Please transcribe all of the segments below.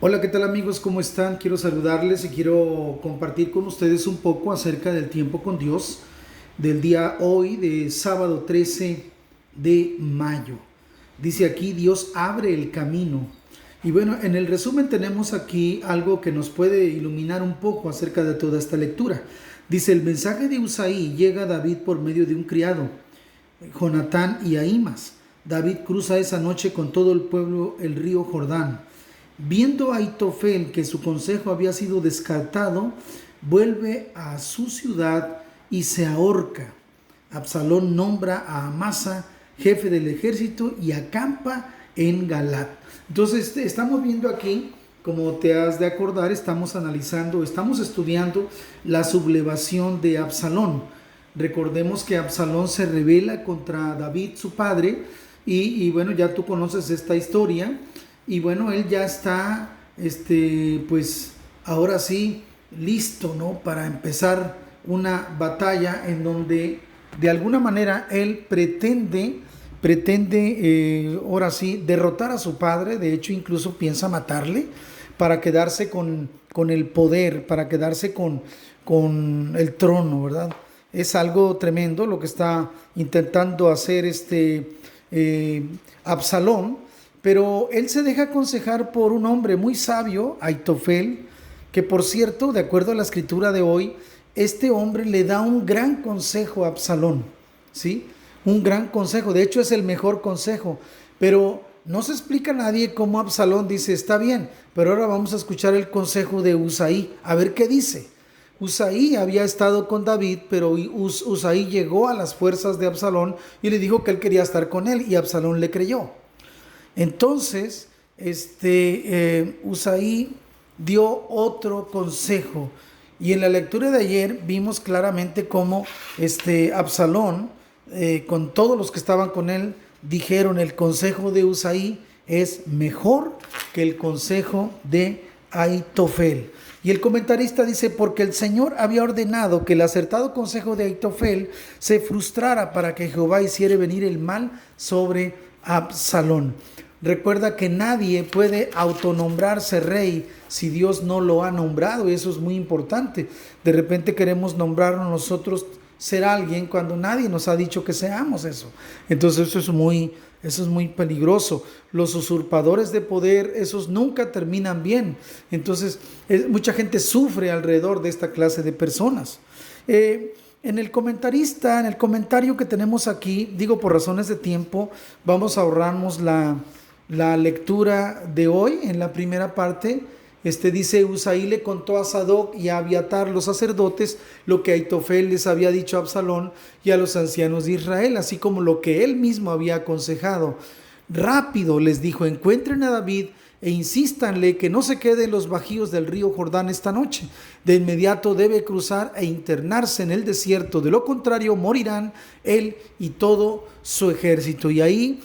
Hola, ¿qué tal amigos? ¿Cómo están? Quiero saludarles y quiero compartir con ustedes un poco acerca del tiempo con Dios del día hoy, de sábado 13 de mayo. Dice aquí, Dios abre el camino. Y bueno, en el resumen tenemos aquí algo que nos puede iluminar un poco acerca de toda esta lectura. Dice, el mensaje de Usaí llega a David por medio de un criado, Jonatán y Ahimas. David cruza esa noche con todo el pueblo el río Jordán. Viendo a Aitofel que su consejo había sido descartado, vuelve a su ciudad y se ahorca. Absalón nombra a Amasa jefe del ejército y acampa en Galat. Entonces estamos viendo aquí, como te has de acordar, estamos analizando, estamos estudiando la sublevación de Absalón. Recordemos que Absalón se rebela contra David, su padre, y bueno, ya tú conoces esta historia. Y bueno, él ya está, pues ahora sí, listo, ¿no? Para empezar una batalla en donde de alguna manera él pretende, ahora sí, derrotar a su padre. De hecho, incluso piensa matarle para quedarse con el poder, para quedarse con el trono, ¿verdad? Es algo tremendo lo que está intentando hacer Absalón, pero él se deja aconsejar por un hombre muy sabio, Aitofel, que por cierto, de acuerdo a la escritura de hoy, este hombre le da un gran consejo a Absalón, ¿sí? Un gran consejo, de hecho es el mejor consejo, pero no se explica a nadie cómo Absalón dice, está bien, pero ahora vamos a escuchar el consejo de Usaí, a ver qué dice. Usaí había estado con David, pero Usaí llegó a las fuerzas de Absalón y le dijo que él quería estar con él y Absalón le creyó. Entonces, Usaí dio otro consejo. Y en la lectura de ayer vimos claramente cómo Absalón, con todos los que estaban con él, dijeron el consejo de Usaí es mejor que el consejo de Aitofel. Y el comentarista dice, porque el Señor había ordenado que el acertado consejo de Aitofel se frustrara para que Jehová hiciera venir el mal sobre Absalón. Recuerda que nadie puede autonombrarse rey si Dios no lo ha nombrado, y eso es muy importante. De repente queremos nombrarnos nosotros ser alguien cuando nadie nos ha dicho que seamos eso. Entonces eso es muy peligroso. Los usurpadores de poder, esos nunca terminan bien. Entonces mucha gente sufre alrededor de esta clase de personas. En el comentario que tenemos aquí, digo por razones de tiempo, vamos a ahorrarnos la lectura de hoy. En la primera parte, dice, Usaí le contó a Sadoc y a Abiatar, los sacerdotes, lo que Aitofel les había dicho a Absalón y a los ancianos de Israel, así como lo que él mismo había aconsejado. Rápido les dijo, encuentren a David e insístanle que no se quede en los bajíos del río Jordán esta noche. De inmediato debe cruzar e internarse en el desierto, de lo contrario morirán él y todo su ejército. Y ahí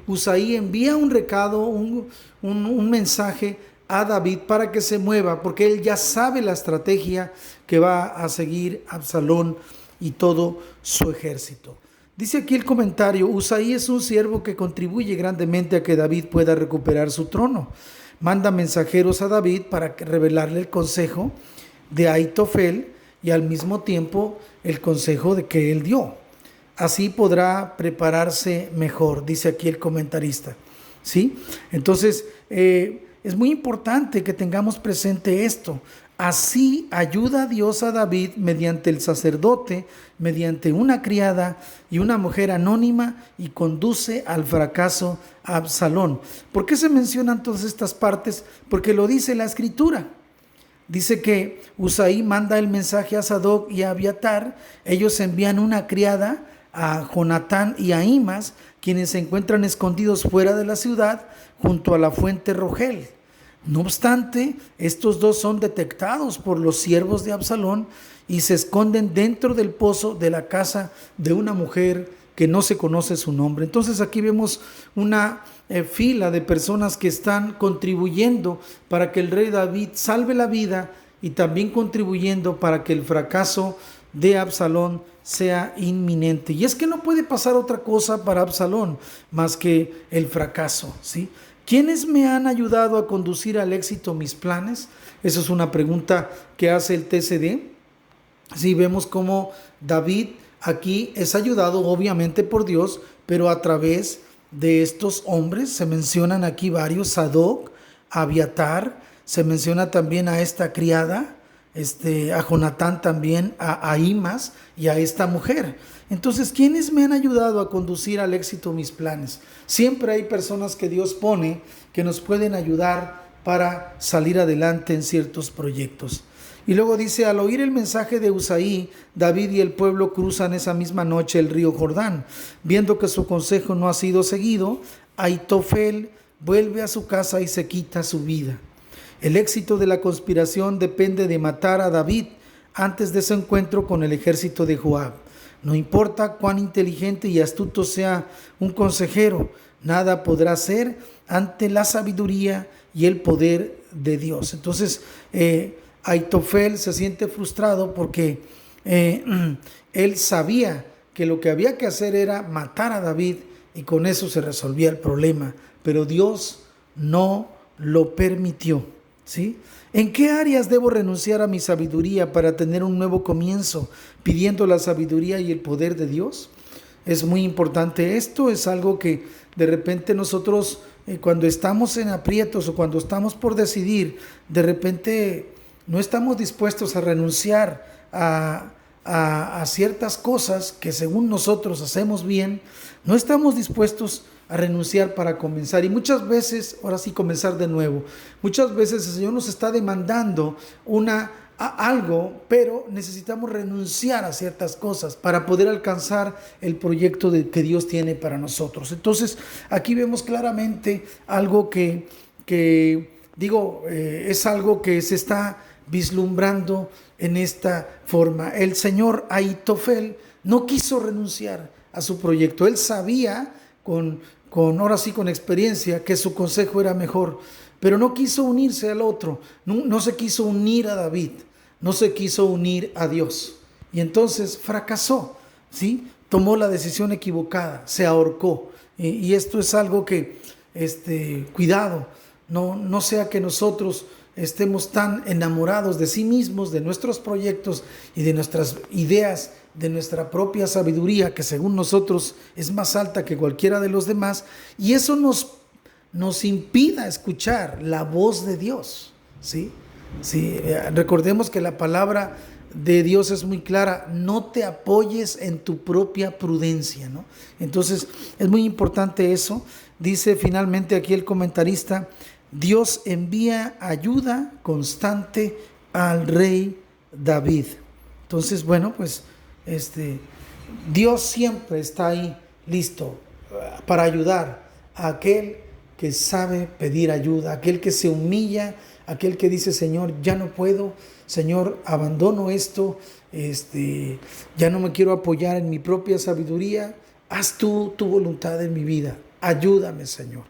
Usaí envía un recado, un mensaje a David para que se mueva, porque él ya sabe la estrategia que va a seguir Absalón y todo su ejército. Dice aquí el comentario, Usaí es un siervo que contribuye grandemente a que David pueda recuperar su trono. Manda mensajeros a David para revelarle el consejo de Aitofel y al mismo tiempo el consejo de que él dio. Así podrá prepararse mejor, dice aquí el comentarista. ¿Sí? Entonces, es muy importante que tengamos presente esto. Así ayuda a Dios a David mediante el sacerdote, mediante una criada y una mujer anónima, y conduce al fracaso a Absalón. ¿Por qué se mencionan todas estas partes? Porque lo dice la Escritura. Dice que Usaí manda el mensaje a Sadoc y a Abiatar. Ellos envían una criada a Jonatán y a Ahimas, quienes se encuentran escondidos fuera de la ciudad junto a la fuente Rogel. No obstante, estos dos son detectados por los siervos de Absalón y se esconden dentro del pozo de la casa de una mujer que no se conoce su nombre. Entonces aquí vemos una fila de personas que están contribuyendo para que el rey David salve la vida y también contribuyendo para que el fracaso de Absalón sea inminente. Y es que no puede pasar otra cosa para Absalón más que el fracaso, ¿sí? ¿Quiénes me han ayudado a conducir al éxito mis planes? Esa es una pregunta que hace el TCD. Sí, vemos cómo David aquí es ayudado obviamente por Dios, pero a través de estos hombres. Se mencionan aquí varios: Sadoc, Abiatar, se menciona también a esta criada, a Jonatán también, a Ahimas y a esta mujer. Entonces, ¿quiénes me han ayudado a conducir al éxito mis planes? Siempre hay personas que Dios pone que nos pueden ayudar para salir adelante en ciertos proyectos. Y luego dice: al oír el mensaje de Usaí, David y el pueblo cruzan esa misma noche el río Jordán. Viendo que su consejo no ha sido seguido, Ahitofel vuelve a su casa y se quita su vida. El éxito de la conspiración depende de matar a David antes de ese encuentro con el ejército de Joab. No importa cuán inteligente y astuto sea un consejero, nada podrá hacer ante la sabiduría y el poder de Dios. Entonces, Ahitofel se siente frustrado porque él sabía que lo que había que hacer era matar a David y con eso se resolvía el problema, pero Dios no lo permitió, ¿sí? ¿En qué áreas debo renunciar a mi sabiduría para tener un nuevo comienzo, pidiendo la sabiduría y el poder de Dios? Es muy importante esto, es algo que de repente nosotros cuando estamos en aprietos o cuando estamos por decidir, de repente no estamos dispuestos a renunciar a ciertas cosas que según nosotros hacemos bien, no estamos dispuestos a renunciar para comenzar. Y muchas veces, ahora sí, comenzar de nuevo. Muchas veces el Señor nos está demandando algo, pero necesitamos renunciar a ciertas cosas para poder alcanzar el proyecto que Dios tiene para nosotros. Entonces, aquí vemos claramente algo que es algo que se está vislumbrando en esta forma. El señor Ahitofel no quiso renunciar a su proyecto. Él sabía ahora sí con experiencia que su consejo era mejor, pero no quiso unirse al otro, no se quiso unir a David, no se quiso unir a Dios. Y entonces fracasó, ¿sí? Tomó la decisión equivocada, se ahorcó. Y esto es algo que, cuidado, no sea que nosotros estemos tan enamorados de sí mismos, de nuestros proyectos y de nuestras ideas, de nuestra propia sabiduría, que según nosotros es más alta que cualquiera de los demás, y eso nos impida escuchar la voz de Dios, ¿sí? Sí, recordemos que la palabra de Dios es muy clara: no te apoyes en tu propia prudencia, ¿no? Entonces es muy importante eso. Dice finalmente aquí el comentarista: Dios envía ayuda constante al rey David. Entonces, bueno, pues Dios siempre está ahí listo para ayudar a aquel que sabe pedir ayuda, aquel que se humilla, aquel que dice: Señor, ya no puedo, Señor, abandono esto, ya no me quiero apoyar en mi propia sabiduría, haz tú tu voluntad en mi vida, ayúdame, Señor.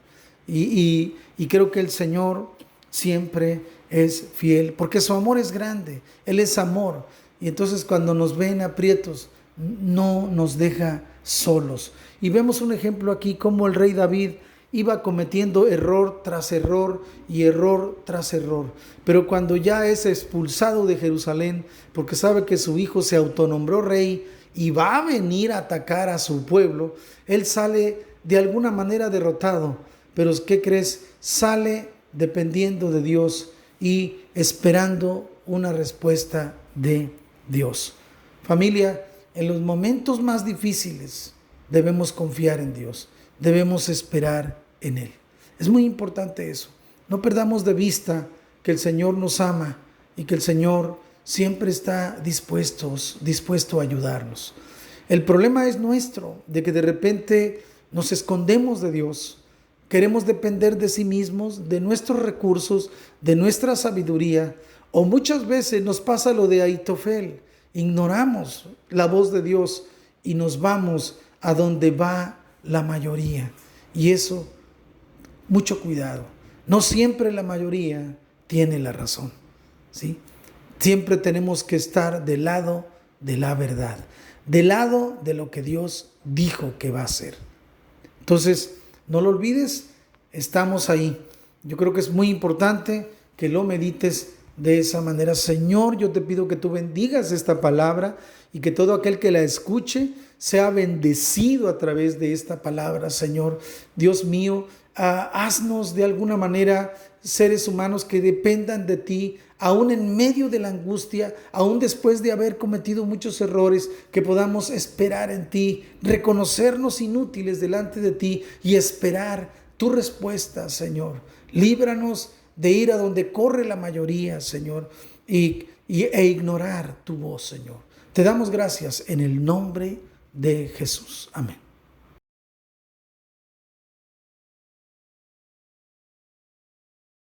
Y creo que el Señor siempre es fiel, porque su amor es grande, Él es amor. Y entonces cuando nos ven aprietos, no nos deja solos. Y vemos un ejemplo aquí, como el rey David iba cometiendo error tras error y error tras error. Pero cuando ya es expulsado de Jerusalén, porque sabe que su hijo se autonombró rey y va a venir a atacar a su pueblo, él sale de alguna manera derrotado. Pero ¿qué crees? Sale dependiendo de Dios y esperando una respuesta de Dios. Familia, en los momentos más difíciles debemos confiar en Dios, debemos esperar en Él. Es muy importante eso. No perdamos de vista que el Señor nos ama y que el Señor siempre está dispuesto a ayudarnos. El problema es nuestro, de que de repente nos escondemos de Dios. Queremos depender de sí mismos, de nuestros recursos, de nuestra sabiduría, o muchas veces nos pasa lo de Ahitofel: ignoramos la voz de Dios y nos vamos a donde va la mayoría. Y eso, mucho cuidado. No siempre la mayoría tiene la razón, ¿sí? Siempre tenemos que estar del lado de la verdad, del lado de lo que Dios dijo que va a hacer. Entonces, no lo olvides, estamos ahí. Yo creo que es muy importante que lo medites de esa manera. Señor, yo te pido que tú bendigas esta palabra y que todo aquel que la escuche sea bendecido a través de esta palabra, Señor. Dios mío, haznos de alguna manera seres humanos que dependan de ti, aún en medio de la angustia, aún después de haber cometido muchos errores, que podamos esperar en ti, reconocernos inútiles delante de ti y esperar tu respuesta, Señor. Líbranos de ir a donde corre la mayoría, Señor, e ignorar tu voz, Señor. Te damos gracias en el nombre de Jesús. Amén.